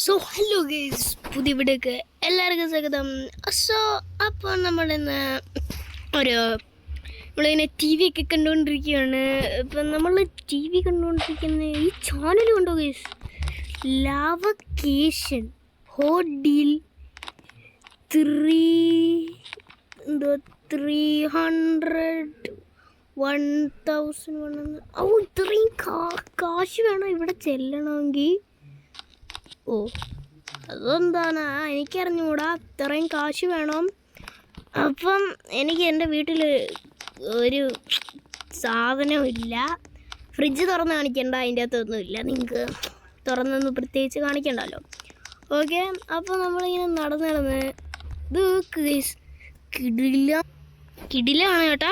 So hello guys, പുതിയ വീഡിയോക്ക് എല്ലാവർക്കും സ്വാഗതം. സോ അപ്പോൾ നമ്മളിന്ന് നമ്മളിങ്ങനെ ടി വി ഒക്കെ കണ്ടുകൊണ്ടിരിക്കുകയാണ്. ഇപ്പം നമ്മൾ ടി വി കണ്ടുകൊണ്ടിരിക്കുന്ന ഈ ചാനൽ കണ്ടോ ഗൈസ്, ലാവക്കേഷൻ ഹോട്ട് ഡീൽ 300 ഇത്രയും കാശ് വേണം ഇവിടെ ചെല്ലണമെങ്കിൽ. ഓ അതെന്താണ് എനിക്കറിഞ്ഞുകൂടാ, അത്രയും കാശ് വേണം. അപ്പം എനിക്ക് എൻ്റെ വീട്ടിൽ ഒരു സാധനവും ഇല്ല. ഫ്രിഡ്ജ് തുറന്ന് കാണിക്കണ്ട, അതിൻ്റെ അകത്തൊന്നുമില്ല. നിങ്ങൾക്ക് തുറന്നൊന്ന് പ്രത്യേകിച്ച് കാണിക്കണ്ടല്ലോ. ഓക്കെ, അപ്പോൾ നമ്മളിങ്ങനെ നടന്ന് ഇത് കിടിലാണ് കേട്ടോ.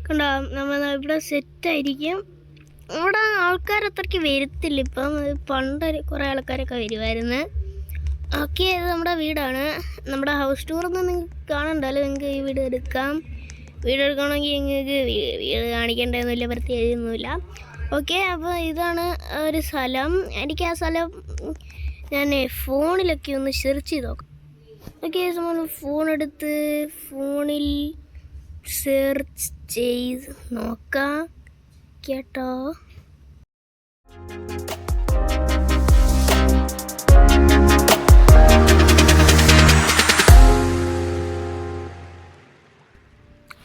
കണ്ടോ, നമ്മൾ ഇവിടെ സെറ്റായിരിക്കും. അവിടെ ആൾക്കാർ അത്രയ്ക്ക് വരത്തില്ല ഇപ്പം. പണ്ട് കുറേ ആൾക്കാരൊക്കെ വരുമായിരുന്നു. ഓക്കെ, ഇത് നമ്മുടെ വീടാണ്. നമ്മുടെ ഹൗസ് ടൂറൊന്നും നിങ്ങൾക്ക് കാണണ്ടല്ലോ, നിങ്ങൾക്ക് ഈ വീട് എടുക്കാം. വീട് എടുക്കണമെങ്കിൽ നിങ്ങൾക്ക് വീട് കാണിക്കേണ്ടതൊന്നുമില്ല, പ്രത്യേകിച്ചൊന്നുമില്ല. ഓക്കെ, അപ്പോൾ ഇതാണ് ഒരു സ്ഥലം. എനിക്ക് ആ സ്ഥലം ഞാൻ ഫോണിലൊക്കെ ഒന്ന് സെർച്ച് ചെയ്ത് നോക്കാം. ഓക്കെ, നമ്മൾ ഫോണെടുത്ത് ഫോണിൽ സെർച്ച് ചെയ്ത് നോക്കാം കേട്ടോ.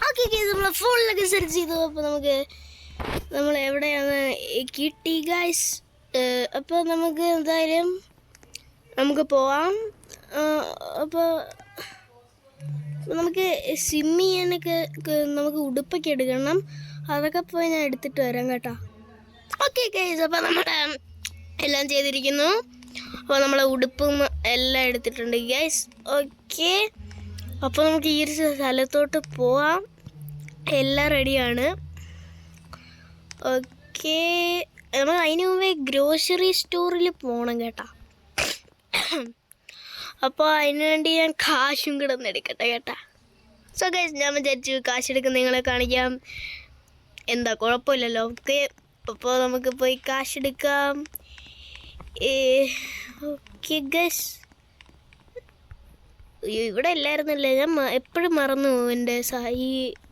ഓക്കെ, നമ്മൾ ഫോണിലൊക്കെ സെർച്ച് ചെയ്തു. അപ്പോൾ നമ്മൾ എവിടെയാണ് കിട്ടി ഗൈസ്. അപ്പോൾ നമുക്ക് എന്തായാലും നമുക്ക് പോവാം. അപ്പോൾ നമുക്ക് സ്വിമ്മ് ചെയ്യാനൊക്കെ നമുക്ക് ഉടുപ്പൊക്കെ എടുക്കണം. അതൊക്കെ പോയി ഞാൻ എടുത്തിട്ട് വരാം കേട്ടോ. ഓക്കെ ഗൈസ്, അപ്പോൾ നമ്മുടെ എല്ലാം ചെയ്തിരിക്കുന്നു. അപ്പോൾ നമ്മളെ ഉടുപ്പും എല്ലാം എടുത്തിട്ടുണ്ട് ഗൈസ്. ഓക്കെ, അപ്പോൾ നമുക്ക് ഈ ഒരു സ്ഥലത്തോട്ട് പോവാം. എല്ലാം റെഡിയാണ്. ഓക്കെ, നമ്മൾ അതിന് മുമ്പേ ഗ്രോസറി സ്റ്റോറിൽ പോകണം കേട്ടോ. അപ്പോൾ അതിന് വേണ്ടി ഞാൻ കാശും കൂടെ ഒന്ന് എടുക്കട്ടെ കേട്ടോ. സോ ഗൈസ്, ഞാൻ വിചാരിച്ചു കാശെടുക്കുന്ന നിങ്ങളെ കാണിക്കാം. എന്താ കുഴപ്പമില്ലല്ലോ. ഓക്കെ, അപ്പോൾ നമുക്ക് പോയി കാശെടുക്കാം. ഓക്കെ ഗൈസ്, ഇവിടെ ഇല്ലായിരുന്നല്ലേ, ഞാൻ എപ്പോഴും മറന്നു പോകും. എൻ്റെ ഈ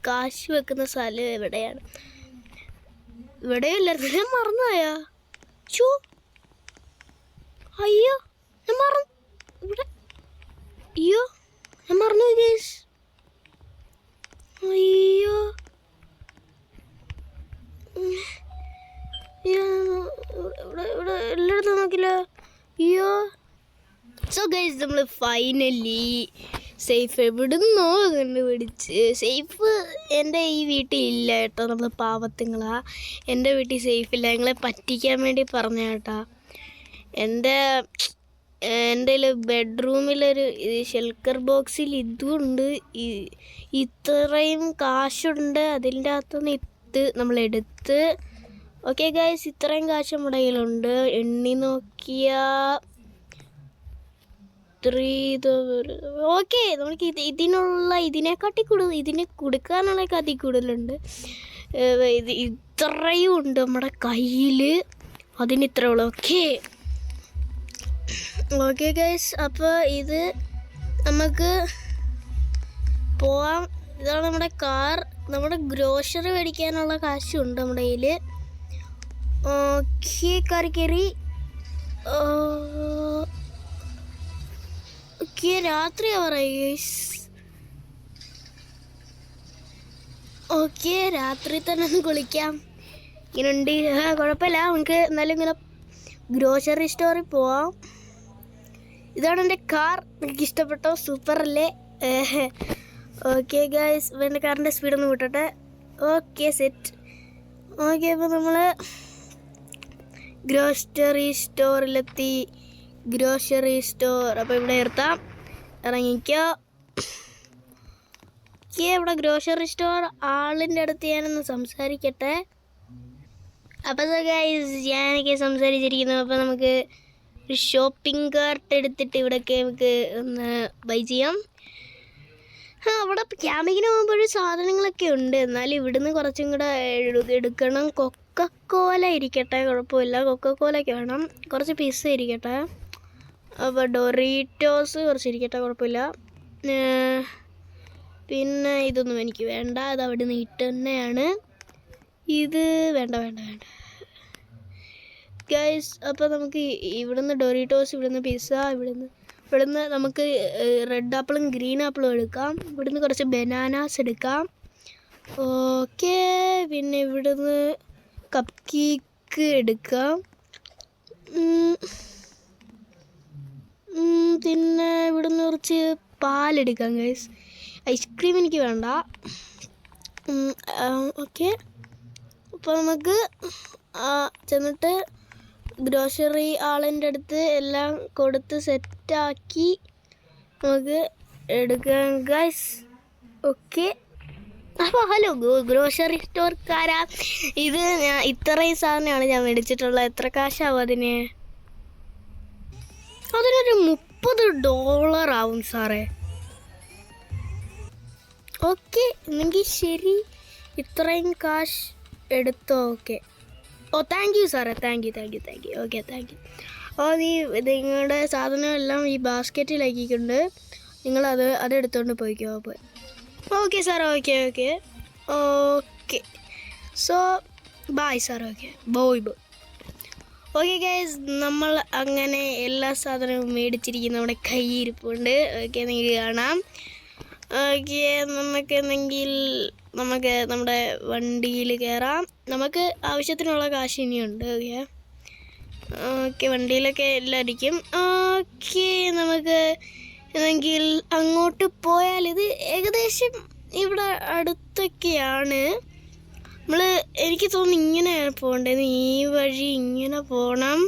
കാശ് വെക്കുന്ന സ്ഥലം എവിടെയാണ്. ഇവിടെ ഇല്ലായിരുന്നു, ഞാൻ മറന്നുപോയാ. ഷോ അയ്യോ, ഞാൻ മറന്നു. ഇവിടെ അയ്യോ, ഞാൻ മറന്നു ഗൈസ്. അയ്യോ, ഇവിടെ എല്ലായിടത്തും നോക്കില്ല. അയ്യോ. സോ ഗൈസ്, നമ്മൾ ഫൈനലി സേഫ് എവിടുന്നോ കണ്ടുപിടിച്ച്. സേഫ് എൻ്റെ ഈ വീട്ടിൽ ഇല്ല കേട്ടോ. നമ്മൾ പാവത്തുങ്ങളാ, എൻ്റെ വീട്ടിൽ സേഫില്ല. ഞങ്ങളെ പറ്റിക്കാൻ വേണ്ടി പറഞ്ഞ കേട്ടോ. എൻ്റെ ബെഡ്റൂമിലൊരു ഷെൽക്കർ ബോക്സിൽ ഇതുണ്ട്, ഇത്രയും കാശുണ്ട്. അതിൻ്റെ അകത്തുനിന്ന് നമ്മളെടുത്ത്. ഓക്കെ ഗൈസ്, ഇത്രയും കാശ് നമ്മുടെ കയ്യിലുണ്ട്. എണ്ണി നോക്കിയാൽ ഓക്കെ, നമുക്ക് ഇതിനെക്കാട്ടി കൂടുതൽ, ഇതിന് കൊടുക്കാനുള്ള കാട്ടി കൂടുതലുണ്ട്. ഇത്രയും ഉണ്ട് നമ്മുടെ കയ്യിൽ, അതിന് ഇത്ര ഉള്ളു. ഓക്കെ ഗൈസ്, അപ്പോൾ ഇത് നമുക്ക് പോവാം. ഇതാണ് നമ്മുടെ കാർ. നമ്മുടെ ഗ്രോസറി മേടിക്കാനുള്ള കാശുണ്ട് നമ്മുടെ കയ്യിൽ. ഓക്കെ, കാർ കയറി. ഓക്കെ, രാത്രി ആവാറായി ഗൈസ്. ഓക്കെ, രാത്രി തന്നെ ഒന്ന് കുളിക്കാം. ഇങ്ങനെ ഉണ്ട്, കുഴപ്പമില്ല. നമുക്ക് എന്നാലും ഇങ്ങനെ ഗ്രോസറി സ്റ്റോറിൽ പോവാം. ഇതാണ് എൻ്റെ കാർ. നിങ്ങൾക്ക് ഇഷ്ടപ്പെട്ടോ? സൂപ്പർ അല്ലേ? ഓക്കെ ഗൈസ്, എൻ്റെ കാറിൻ്റെ സ്പീഡൊന്ന് വിട്ടോട്ടെ. Okay, set. ഓക്കെ, അപ്പോൾ നമ്മൾ ഗ്രോസറി സ്റ്റോറിലെത്തി. ഗ്രോസറി സ്റ്റോർ, അപ്പോൾ ഇവിടെ നിർത്താം, ഇറങ്ങിക്കോ. ഓക്കെ, ഇവിടെ ഗ്രോസറി സ്റ്റോർ ആളിൻ്റെ അടുത്ത് ഞാനൊന്ന് സംസാരിക്കട്ടെ. അപ്പോൾ ഗൈസ്, ഞാനൊക്കെ സംസാരിച്ചിരിക്കുന്നു. അപ്പോൾ നമുക്ക് ഒരു ഷോപ്പിംഗ് കാർട്ട് എടുത്തിട്ട് ഇവിടെയൊക്കെ നമുക്ക് ഒന്ന് ബൈ ചെയ്യാം. അവിടെ ക്യാമ്പിങ്ങിന് പോകുമ്പോഴും സാധനങ്ങളൊക്കെ ഉണ്ട്. എന്നാലും ഇവിടുന്ന് കുറച്ചും കൂടെ എടുക്കണം. കൊക്കക്കോല ഇരിക്കട്ടെ, കുഴപ്പമില്ല. കൊക്കക്കോലയ്ക്ക് വേണം. കുറച്ച് പിസ്സ ഇരിക്കട്ടെ. അപ്പോൾ ഡൊറീറ്റോസ് കുറച്ച് ഇരിക്കട്ടെ, കുഴപ്പമില്ല. പിന്നെ ഇതൊന്നും എനിക്ക് വേണ്ട, അത് അവിടെ നിന്ന് ഇട്ട് തന്നെയാണ്. ഇത് വേണ്ട ഗൈസ്. അപ്പോൾ നമുക്ക് ഇവിടുന്ന് ഡൊറീറ്റോസ്, ഇവിടുന്ന് പിസ്സ, ഇവിടുന്ന് നമുക്ക് റെഡ് ആപ്പിളും ഗ്രീൻ ആപ്പിളും എടുക്കാം. ഇവിടുന്ന് കുറച്ച് ബനാനാസ് എടുക്കാം. ഓക്കെ. പിന്നെ ഇവിടുന്ന് കപ്പ് കേക്ക് എടുക്കാം. പിന്നെ ഇവിടുന്ന് കുറച്ച് പാലെടുക്കാം ഗൈസ്. ഐസ്ക്രീം എനിക്ക് വേണ്ട. ഓക്കെ. അപ്പോൾ നമുക്ക് ചെന്നിട്ട് ഗ്രോസറി ആളിൻ്റെ അടുത്ത് എല്ലാം കൊടുത്ത് സെറ്റാക്കി നമുക്ക് എടുക്കാം ഗൈസ്. ഓക്കെ. അപ്പോൾ ഹലോ ഗ്രോസറി സ്റ്റോർക്കാരാ, ഇത് ഞാൻ ഇത്രയും സാധനമാണ് ഞാൻ മേടിച്ചിട്ടുള്ളത്. എത്ര കാശാവും അതിന്? അതിനൊരു $30 ആവും സാറേ. ഓക്കെ, എന്നെങ്കിൽ ശരി, ഇത്രയും കാശ് എടുത്തോ. ഓക്കെ. ഓ താങ്ക് യു സാറേ, thank you. Okay, thank you. നിങ്ങളുടെ സാധനമെല്ലാം ഈ ബാസ്ക്കറ്റിലാക്കിയിട്ടുണ്ട്. അതെടുത്തോണ്ട് പോയിക്കോ. Okay sir, okay. So bye sir. Okay, boy. Okay guys, നമ്മൾ അങ്ങനെ എല്ലാ സാധനവും മേടിച്ചിരിക്കുന്ന നമ്മുടെ കയ്യിരിപ്പുണ്ട്. ഓക്കെ, നിങ്ങൾക്ക് കാണാം. ഓക്കെ, നമുക്ക് നമ്മുടെ വണ്ടിയിൽ കയറാം. നമുക്ക് ആവശ്യത്തിനുള്ള കാശ് ഇനിയുണ്ട്. ഓക്കെ, വണ്ടിയിലൊക്കെ എല്ലാം ഇരിക്കും. ഓക്കെ, നമുക്ക് എന്നെങ്കിൽ അങ്ങോട്ട് പോയാൽ ഇത് ഏകദേശം ഇവിടെ അടുത്തൊക്കെയാണ്. എനിക്ക് തോന്നുന്നു ഇങ്ങനെയാണ് പോകേണ്ടത്. ഈ വഴി ഇങ്ങനെ പോകണം,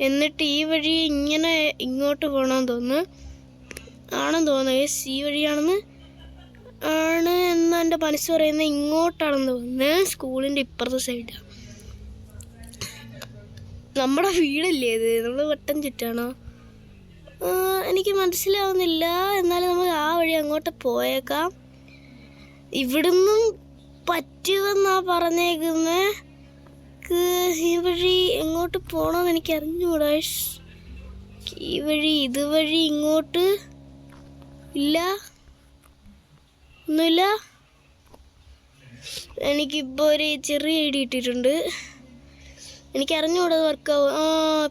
എന്നിട്ട് ഈ വഴി ഇങ്ങനെ ഇങ്ങോട്ട് പോകണമെന്ന് തോന്നുന്നു. ഈ വഴിയാണെന്ന് എൻ്റെ മനസ്സ് പറയുന്നത്. ഇങ്ങോട്ടാണെന്ന് തോന്നുന്നു. സ്കൂളിൻ്റെ ഇപ്പുറത്തെ സൈഡാണ്. നമ്മുടെ വീടല്ലേ ഇത്? നമ്മൾ വട്ടം ചുറ്റാണോ? എനിക്ക് മനസ്സിലാവുന്നില്ല. എന്നാലും നമുക്ക് ആ വഴി അങ്ങോട്ട് പോയേക്കാം. ഇവിടുന്നും പറ്റുമെന്നാ പറഞ്ഞേക്കുന്നത്. ഈ വഴി എങ്ങോട്ട് പോകണമെന്ന് എനിക്ക് അറിഞ്ഞൂടാ. ഈ വഴി ഇതുവഴി ഇങ്ങോട്ട് ഇല്ല, ഒന്നുമില്ല. എനിക്കിപ്പോൾ ഒരു ചെറിയ ഐഡിയ ഇട്ടിട്ടുണ്ട്. എനിക്ക് അറിഞ്ഞൂടാ വർക്കാവും.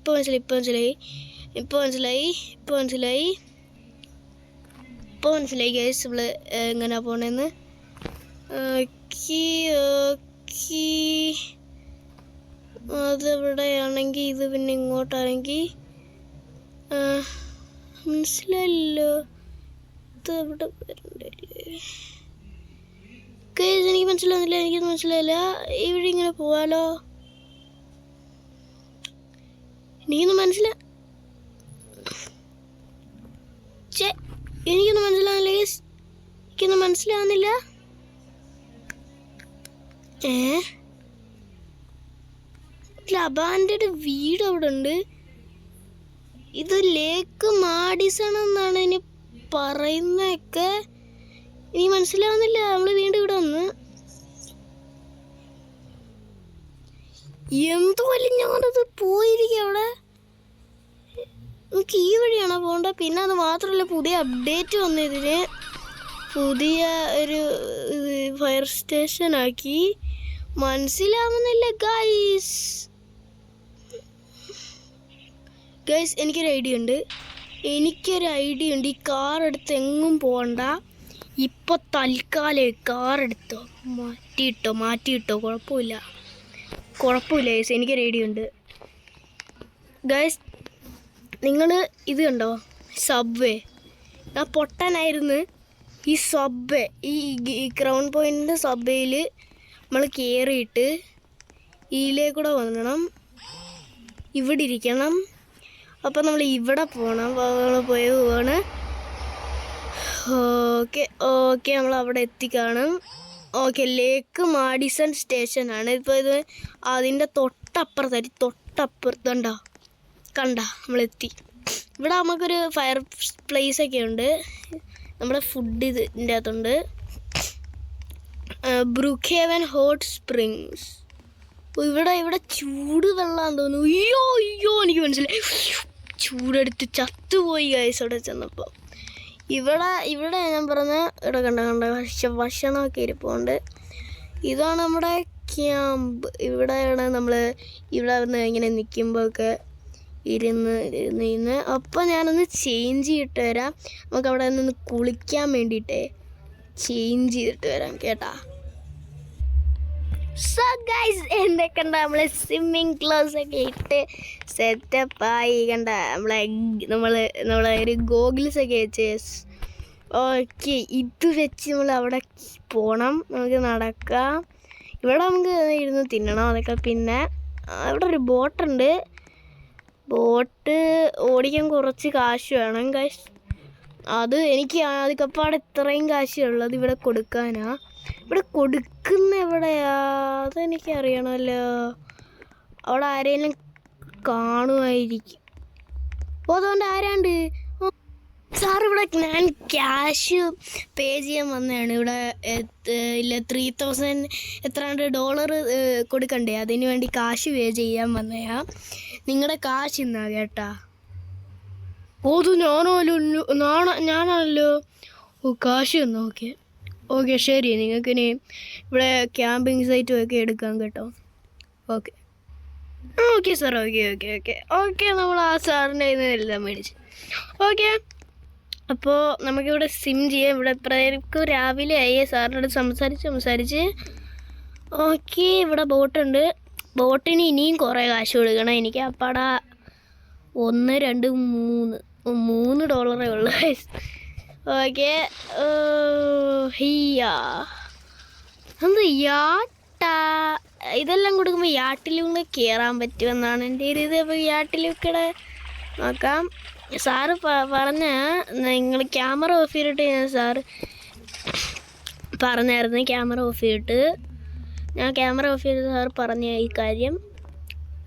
ഇപ്പോൾ മനസ്സിലായി ഗൈസ്, നമ്മൾ എങ്ങനെയാ പോണേന്ന്. ഓക്കെ. അതെവിടെയാണെങ്കിൽ ഇത് പിന്നെ ഇങ്ങോട്ടാണെങ്കിൽ മനസ്സിലായില്ലോ. ഇതെവിടെ വരണ്ടല്ലേ? എനിക്ക് മനസ്സിലായില്ല. ഇവിടെ ഇങ്ങനെ പോവാലോ? എനിക്കൊന്നും മനസ്സിലാവുന്നില്ല. അബാൻ്റെ വീട് അവിടെ ഉണ്ട്. ഇത് ലേക്ക് മാഡിസൺ എന്നാണ് ഇനി പറയുന്നതൊക്കെ. ഇനി മനസ്സിലാവുന്നില്ല. നമ്മൾ വീണ്ടും ഇവിടെ വന്ന് എന്ത് വലിഞ്ഞത് പോയിരിക്കും അവിടെ. നമുക്ക് ഈ വഴിയാണോ പോകേണ്ടത്? പിന്നെ അത് മാത്രമല്ല, പുതിയ അപ്ഡേറ്റ് വന്നതിന് പുതിയ ഒരു ഫയർ സ്റ്റേഷൻ ആക്കി. മനസ്സിലാവുന്നില്ല ഗൈസ്. എനിക്കൊരു ഐഡിയ ഉണ്ട്. ഈ കാർ എടുത്ത് എങ്ങും പോകണ്ട. ഇപ്പോൾ തൽക്കാലം കാർ എടുത്തോ, മാറ്റിയിട്ടോ, കുഴപ്പമില്ല ഗൈസ്. എനിക്കൊരു ഐഡിയ ഉണ്ട് ഗൈസ്. നിങ്ങൾ ഇത് കണ്ടോ? സബ്വേ. ഞാൻ പൊട്ടനായിരുന്നു. ഈ സബ്വേ, ഈ ക്രൗൺ പോയിൻ്റ് സബ്വേയിൽ നമ്മൾ കയറിയിട്ട് ഇതിലേക്കൂടെ വരണം, ഇവിടെ ഇരിക്കണം. അപ്പോൾ നമ്മൾ ഇവിടെ പോകണം. നമ്മൾ പോവാണ്. ഓക്കെ, നമ്മൾ അവിടെ എത്തിക്കാണും. ഓക്കെ, ലേക്ക് മാഡിസൺ സ്റ്റേഷനാണ്. ഇപ്പോൾ ഇത് അതിൻ്റെ തൊട്ടപ്പുറത്തുണ്ടോ? കണ്ട, നമ്മളെത്തി. ഇവിടെ നമുക്കൊരു ഫയർ പ്ലേസൊക്കെ ഉണ്ട്. നമ്മുടെ ഫുഡ് ഇതിൻ്റെ അകത്തുണ്ട്. ബ്രൂക്ക്ഹേവൻ ഹോട്ട് സ്പ്രിങ്സ്. ഇവിടെ ചൂട് വെള്ളമാണെന്ന് തോന്നുന്നു. അയ്യോ എനിക്ക് മനസ്സിലായി, ചൂടെടുത്ത് ചത്തുപോയി ഗൈസ് അവിടെ ചെന്നപ്പോൾ. ഇവിടെ ഞാൻ പറഞ്ഞ ഇവിടെ കണ്ട ഭക്ഷണമൊക്കെ ഇരിപ്പുണ്ട്. ഇതാണ് നമ്മുടെ ക്യാമ്പ്. ഇവിടെയാണ് നമ്മൾ വന്ന് ഇങ്ങനെ നിൽക്കുമ്പോഴൊക്കെ ഇരുന്ന് അപ്പം ഞാനൊന്ന് ചേഞ്ച് ചെയ്തിട്ട് വരാം. നമുക്ക് അവിടെ നിന്ന് കുളിക്കാൻ വേണ്ടിയിട്ട് ചേഞ്ച് ചെയ്തിട്ട് വരാം കേട്ടാ. സോ ഗൈസ് എന്നെ കണ്ട നമ്മളെ സ്വിമ്മിങ് ക്ലോത്ത്സ് ഒക്കെ ഇട്ട് സെറ്റപ്പായി കണ്ട നമ്മളെ ഒരു ഗോഗിൾസ് ഒക്കെ വെച്ച്. ഓക്കെ, ഇത് വെച്ച് നമ്മൾ അവിടെ പോകണം. നമുക്ക് നടക്കാം. ഇവിടെ നമുക്ക് ഇരുന്ന് തിന്നണം അതൊക്കെ. പിന്നെ ഇവിടെ ഒരു ബോട്ടുണ്ട്. ബോട്ട് ഓടിക്കാൻ കുറച്ച് കാശ് വേണം ഗൈസ്. അത് എനിക്ക് അതിക്കപ്പാടെ ഇത്രയും കാശുള്ളത് ഇവിടെ കൊടുക്കാനാ. ഇവിടെ കൊടുക്കുന്ന എവിടെയാ അതെനിക്ക് അറിയണമല്ലോ. അവിടെ ആരെങ്കിലും കാണുമായിരിക്കും. അതുകൊണ്ട് ആരാണ്ട് സാർ ഇവിടെ ഞാൻ ക്യാഷ് പേ ചെയ്യാൻ വന്നതാണ്. ഇവിടെ ഇല്ല $3,000 കൊടുക്കണ്ടേ, അതിന് വേണ്ടി കാശ് പേ ചെയ്യാൻ വന്നയാ. നിങ്ങളുടെ കാശ് ഇന്നാ കേട്ടാ. അത് ഞാനാണല്ലോ. കാശ് തന്നോ? ഓക്കെ ശരി. നിങ്ങൾക്കിനി ഇവിടെ ക്യാമ്പിങ് സൈറ്റും ഒക്കെ എടുക്കാം കേട്ടോ. Okay sir. ഓക്കെ നമ്മൾ ആ സാറിൻ്റെ കയ്യിൽ നിന്ന് എല്ലാം മേടിച്ചു. ഓക്കെ, അപ്പോൾ നമുക്കിവിടെ സിം ചെയ്യാം. ഇവിടെ ഇപ്പോഴേക്കും രാവിലെ ആയി. സാറിനോട് സംസാരിച്ച് ഓക്കെ. ഇവിടെ ബോട്ടുണ്ട്. ബോട്ടിന് ഇനിയും കുറേ കാശ് കൊടുക്കണം എനിക്ക്. അപ്പാടാ $1, 2, 3 ഉള്ളു. ഓക്കെ, എന്ത് യാട്ടാ ഇതെല്ലാം കൊടുക്കുമ്പോൾ യാട്ടിലും കൂടെ കയറാൻ പറ്റുമെന്നാണ് എൻ്റെ ഒരു ഇത്. അപ്പോൾ യാട്ടിലൂടെ നോക്കാം. സാറ് പറഞ്ഞ നിങ്ങൾ ക്യാമറ ഓഫ് ചെയ്തിട്ട് സാറ് പറഞ്ഞായിരുന്നു ക്യാമറ ഓഫ് ചെയ്തിട്ട്. ഞാൻ ക്യാമറ ഓഫ് ചെയ്ത് സാറ് പറഞ്ഞ ഈ കാര്യം.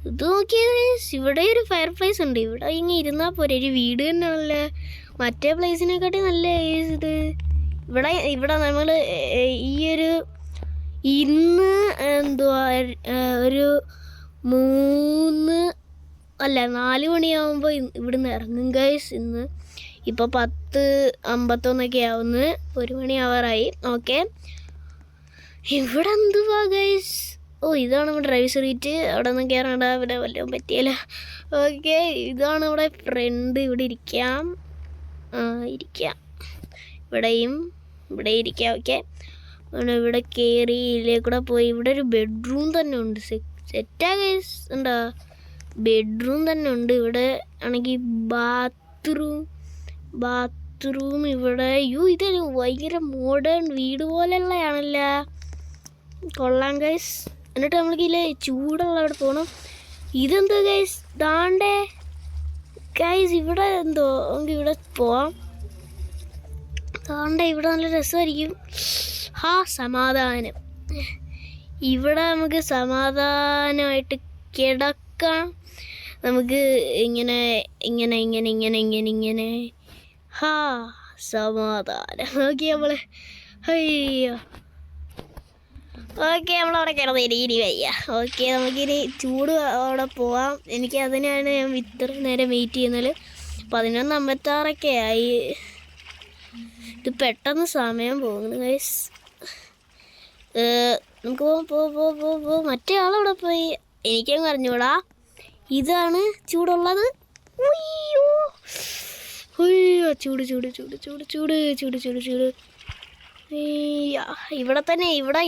ഇത് നോക്കിയത് ഇവിടെ ഒരു ഫയർ പ്ലേസ് ഉണ്ട്. ഇവിടെ ഇങ്ങനെ ഇരുന്നാൽ പോരെ, ഒരു വീട് തന്നെയാണല്ലേ. മറ്റേ പ്ലേസിനെക്കാട്ടി നല്ല ഇത്. ഇവിടെ നമ്മൾ ഇന്ന് എന്തുവാ ഒരു 4 മണിയാകുമ്പോൾ ഇവിടുന്ന് ഇറങ്ങും ഗൈസ്. ഇപ്പോൾ 10:51 ആവുന്നു. 1 മണി ആവാറായി. ഓക്കെ, ഇവിടെ എന്തുവാ ഗൈസ്? ഇതാണ് നമ്മുടെ ഡ്രൈവ് സീറ്റ്. അവിടെ ഒന്നും കയറണ്ട, ഇവിടെ വല്ലതും പറ്റിയല്ല. ഓക്കെ, ഇതാണ് ഇവിടെ ഫ്രണ്ട്. ഇവിടെ ഇരിക്കാം. ഇവിടെ ഇരിക്കാം. ഓക്കെ, ഇവിടെ കയറി ഇതിലേക്കൂടെ പോയി. ഇവിടെ ഒരു ബെഡ്റൂം തന്നെ ഉണ്ട്. സെറ്റാ ഗൈസ്. ഉണ്ടോ? ബെഡ്റൂം തന്നെ ഉണ്ട്. ഇവിടെ ആണെങ്കിൽ ബാത്റൂം ഇവിടെ. ഇതൊരു ഭയങ്കര മോഡേൺ വീട് പോലെയുള്ളതാണല്ലോ. കൊള്ളാം ഗൈസ്. എന്നിട്ട് നമ്മൾക്കില്ലേ ചൂടുള്ള അവിടെ പോകണം. ഇതെന്തോ ഗൈസ്? ദാണ്ടേ ഗൈസ്, ഇവിടെ എന്തോ നമുക്ക് ഇവിടെ പോവാം. ദാണ്ടേ ഇവിടെ നല്ല രസമായിരിക്കും. സമാധാനം. ഇവിടെ നമുക്ക് സമാധാനമായിട്ട് കിടക്കാം. നമുക്ക് ഇങ്ങനെ സമാധാനം. ഓക്കെ നമ്മളവിടെ കിടന്ന് ഇനി വയ്യ. ഓക്കെ, നമുക്കിനി ചൂട് അവിടെ പോവാം. എനിക്ക് അതിനാണ് ഞാൻ ഇത്ര നേരം വെയിറ്റ് ചെയ്യുന്നത്. 11:56 ആയി. ഇത് പെട്ടെന്ന് സമയം പോകുന്നു ഗൈസ്. നമുക്ക് പോവാം. മറ്റേ ആളവിടെ പോയി. എനിക്കങ്ങ് അറിഞ്ഞൂടാ. ഇതാണ് ചൂടുള്ളത്. ചൂട്. ഇവിടെ തന്നെ ഇവിടെ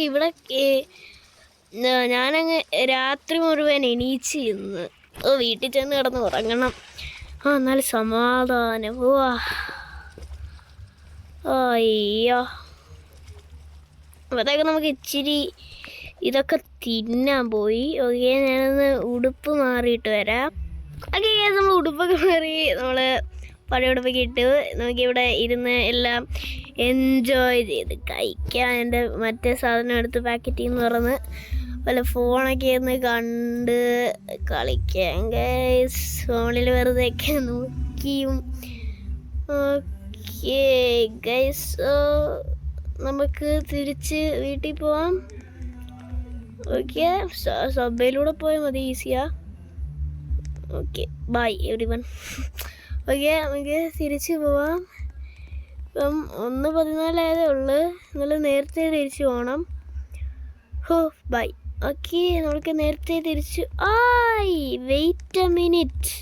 ഞാനങ്ങ് രാത്രി മുഴുവൻ എണീച്ച് ഇന്ന് വീട്ടിൽ ചെന്ന് കിടന്ന് ഉറങ്ങണം. എന്നാലും സമാധാനം. അയ്യോ, അപ്പോഴത്തേക്ക് നമുക്ക് ഇച്ചിരി ഇതൊക്കെ തിന്നാൻ പോയി. ഓക്കെ, ഞാനൊന്ന് ഉടുപ്പ് മാറിയിട്ട് വരാം. ഓക്കെ, നമ്മൾ ഉടുപ്പൊക്കെ മാറി നമ്മൾ പഴയ ഉടുപ്പൊക്കെ ഇട്ട് നമുക്കിവിടെ ഇരുന്ന് എല്ലാം എൻജോയ് ചെയ്ത് കഴിക്കാം. എൻ്റെ മറ്റേ സാധനം എടുത്ത് പാക്കറ്റിൽ നിന്ന് തുറന്ന് വല്ല ഫോണൊക്കെ ഒന്ന് കണ്ട് കളിക്കാം ഗൈസ്. ഫോണിൽ വെറുതെയൊക്കെ നോക്കിയും. ഓക്കെ, ഓക്കേ ഗൈസ്, നമുക്ക് തിരിച്ച് വീട്ടിൽ പോവാം. ഓക്കെ, സബ്വേയിലൂടെ പോയാൽ മതി, ഈസിയാ. Okay, bye everyone. Okay, നമുക്ക് തിരിച്ച് പോവാം. ഇപ്പം 1:14 ഉള്ളു, എന്നാലും നേരത്തെ തിരിച്ച് പോകണം. ഹോ ബൈ. ഓക്കെ, നമുക്ക് നേരത്തെ തിരിച്ച് വെയിറ്റ് എ മിനിറ്റ്.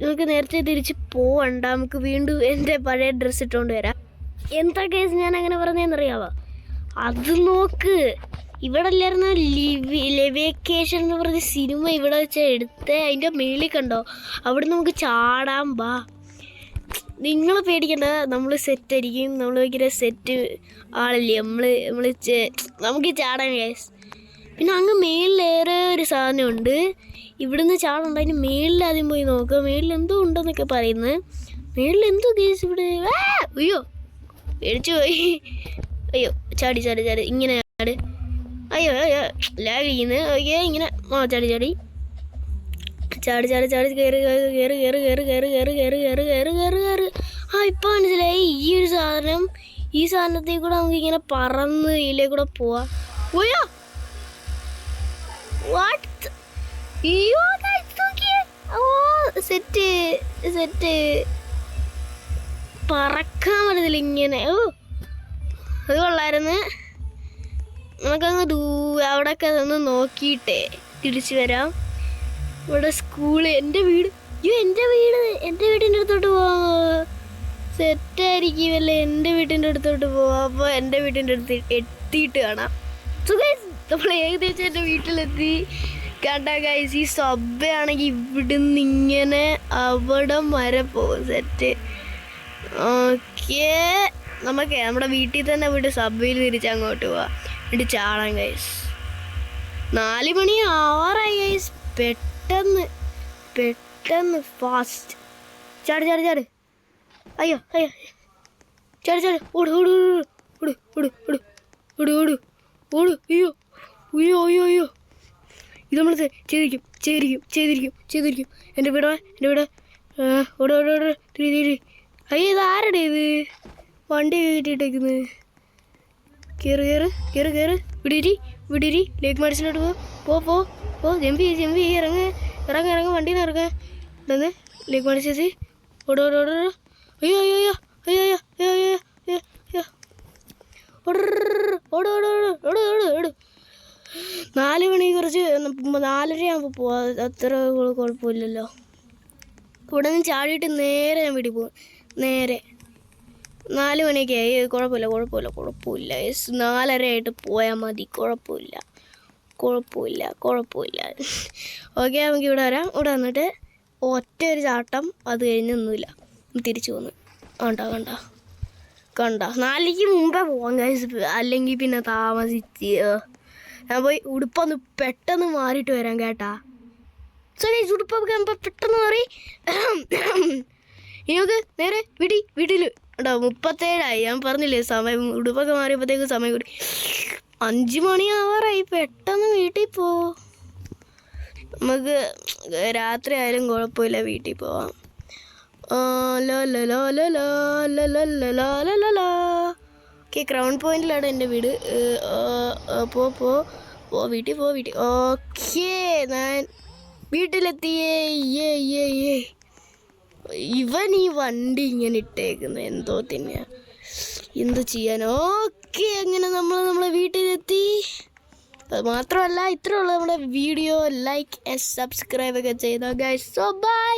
നമുക്ക് നേരത്തെ തിരിച്ച് പോവണ്ട, നമുക്ക് വീണ്ടും എൻ്റെ പഴയ ഡ്രസ്സ് ഇട്ടുകൊണ്ട് വരാം. എന്താ കേസ് ഞാൻ അങ്ങനെ പറഞ്ഞതെന്നറിയാവോ? അത് നോക്ക്, ഇവിടെ അല്ലായിരുന്നു ലെവേക്കേഷൻ എന്ന് പറഞ്ഞ സിനിമ ഇവിടെ വെച്ചാൽ എടുത്തേ. അതിൻ്റെ മേളിൽ കണ്ടോ, അവിടെ നമുക്ക് ചാടാൻ. ബാ, നിങ്ങൾ പേടിക്കണ്ട, നമ്മൾ സെറ്റായിരിക്കും. നമ്മൾ ഭയങ്കര സെറ്റ് ആളല്ലേ നമുക്ക് ചാടാൻ കേസ്. പിന്നെ അങ്ങ് മേളിലേറെ ഒരു സാധനമുണ്ട്, ഇവിടുന്ന് ചാടണ്ട, അതിന് മേളിൽ ആദ്യം പോയി നോക്കുക. മേളിൽ എന്തോ ഉണ്ടെന്നൊക്കെ പറയുന്നത്. മേളിൽ എന്തോ കേസ് ഇവിടെ. അയ്യോ പേടിച്ചു പോയി. അയ്യോ, ചാടി ചാടി ചാടി, ഇങ്ങനെ ചാട്. അയ്യോ അയ്യോ, ലാഗിക്കുന്നത്. ഓക്കെ, ഇങ്ങനെ ചാടി ചാടി ചാടി ചാടി ചാടി കയറി കയറി കയറി കയറി കയറി കയറി കയറി കയറി കയറി കയറി കയറി. ഇപ്പം മനസ്സിലായി, ഈ സാധനത്തിൽ കൂടെ നമുക്ക് ഇങ്ങനെ പറന്ന് ഇതിലേക്ക് കൂടെ പോവാം. ഓയോ വാട്ട്, അയ്യോ സെറ്റ് സെറ്റ്, പറക്കാൻ പറ്റത്തില്ല ഇങ്ങനെ. അത് കൊള്ളായിരുന്നു. നമുക്കങ്ങ് അവിടെയൊക്കെ ഒന്ന് നോക്കിയിട്ടേ തിരിച്ചു വരാം. ഇവിടെ സ്കൂള്, എൻ്റെ വീടിൻ്റെ അടുത്തോട്ട് പോവാമോ? സെറ്റായിരിക്കുമല്ലേ, എൻ്റെ വീട്ടിൻ്റെ അടുത്തോട്ട് പോവാം. അപ്പോൾ എൻ്റെ വീട്ടിൻ്റെ അടുത്ത് എത്തിയിട്ട് കാണാം. നമ്മൾ ഏകദേശം എൻ്റെ വീട്ടിലെത്തി. കണ്ടാ ഗൈസ്, ഈ സബ്വേ ആണെങ്കിൽ ഇവിടുന്ന് ഇങ്ങനെ അവിടം വരെ പോകും. സെറ്റ്. ഓക്കെ, നമ്മുടെ വീട്ടിൽ തന്നെ വിട്ട് സബ്വേയിൽ തിരിച്ച് അങ്ങോട്ട് പോവാം. എന്നിട്ട് ചാടാം ഗൈസ്. 4 മണി ആവാറായി ഗൈസ്. പെട്ടെന്ന് ഫാസ്റ്റ് ചാട് ചാട് ചാട്. അയ്യോ അയ്യോ, ചാട് ചാട്, ഓട് ഓട് ഓട് ഓട് ഓട് ഓട് ഓട് ഓട്. അയ്യോ അയ്യോ അയ്യോ അയ്യോ, ഇത് നമ്മൾ ചെയ്തിരിക്കും. എൻ്റെ വീട് ഓട് ഓട് ഓട് തിരി. അയ്യോ, ഇത് ആരുടെ ഇത് വണ്ടി കയറ്റിയിട്ടേക്കുന്നത്? കയറ് കയറ് കയറ് കയറ്, വിടിരി ലേക്ക് മരച്ചിലോട്ട് പോ ജമ്പി ഇറങ്ങ് വണ്ടിയിൽ നിന്ന് ഇറങ്ങാൻ. ഇതെന്ന് ലേക്ക് മരിച്ചേച്ചി, ഓട് ഓട് ഓട്. അയ്യോ അയ്യോ അയ്യോ അയ്യോ അയ്യോ അയ്യോ അയ്യോ, ഓട് ഓട് ഓട് ഓട് ഓട് ഓട്. 4 മണി കുറച്ച് 4:30 ആകുമ്പോൾ പോവാം, അത്ര കുഴപ്പമില്ലല്ലോ. ഇവിടെ നിന്ന് ചാടിയിട്ട് നേരെ ഞാൻ വീട്ടിൽ പോകും. നേരെ 4 മണിയൊക്കെ ആയി. കുഴപ്പമില്ല 4:30 ആയിട്ട് പോയാൽ മതി. കുഴപ്പമില്ല. ഓക്കെ, നമുക്ക് ഇവിടെ വരാം. ഇവിടെ വന്നിട്ട് ഒറ്റ ഒരു ചാട്ടം, അത് കഴിഞ്ഞൊന്നുമില്ല, തിരിച്ചു പോന്നു. കണ്ട 4:00 മുമ്പേ പോകാം ഗൈസ്, അല്ലെങ്കിൽ പിന്നെ താമസിച്ച്. ഞാൻ പോയി ഉടുപ്പൊന്ന് പെട്ടെന്ന് മാറിയിട്ട് വരാം കേട്ടാ. സോ ഗൈസ്, ഉടുപ്പൊക്കെ പെട്ടെന്ന് മാറി. ഇനി നമുക്ക് നേരെ വീട്ടിൽ കേട്ടോ. 37 ഞാൻ പറഞ്ഞില്ലേ സമയം. ഉടുപ്പൊക്കെ മാറിയപ്പോഴത്തേക്ക് സമയം കൂടി. 5 മണി ആവാറായി. പെട്ടെന്ന് വീട്ടിൽ പോവും. നമുക്ക് രാത്രി ആയാലും കുഴപ്പമില്ല, വീട്ടിൽ പോവാം. ഓക്കെ, ക്രൗൺ പോയിന്റിലാണ് എൻ്റെ വീട്. വീട്ടിൽ പോ. ഓക്കെ, ഞാൻ വീട്ടിലെത്തിയേ. ഇവൻ ഈ വണ്ടി ഇങ്ങനെ ഇട്ടേക്കുന്നത് എന്തോ തന്നെയാ, എന്ത് ചെയ്യാൻ. ഓക്കെ, അങ്ങനെ നമ്മളെ വീട്ടിലെത്തി. അത് മാത്രമല്ല, ഇത്രയുള്ള നമ്മുടെ വീഡിയോ ലൈക്ക് സബ്സ്ക്രൈബ് ഒക്കെ ചെയ്തോ ഗൈസ്. So by.